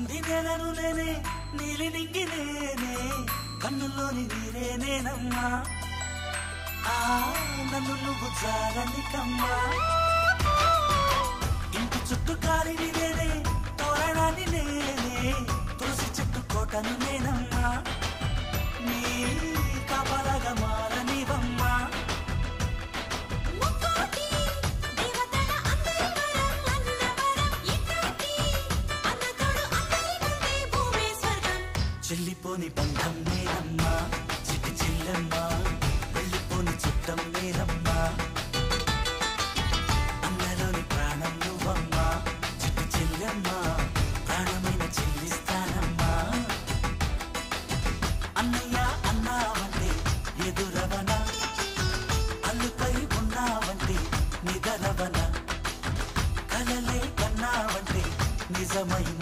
నింది నెలను నేనే నీలి నింగి నేనే కన్నుల్లోని నీరే నేనమ్మా నన్ను నువ్వు జారనికమ్మా ఇంటి చుట్టూ కాలిని నేనే తోరణాన్ని నేనే తులసి చెట్టు కోటను నేనమ్మా నీ కాపలాగా మారనివమ్మా చెల్లిపోని బంధం నేనమ్మా చిట్టి చెల్లమ్మా వెళ్ళిపోని చుట్టం నేనమ్మా అన్నలోని ప్రాణం నువ్వమ్మా చిట్టి చెల్లమ్మా ప్రాణమైన చెల్లిస్తానమ్మా అన్నయ్య అన్నావంటే ఎదురవన అల్లుపై ఉన్నావంటే నిదరవన కలలే కన్నావంటే నిజమైన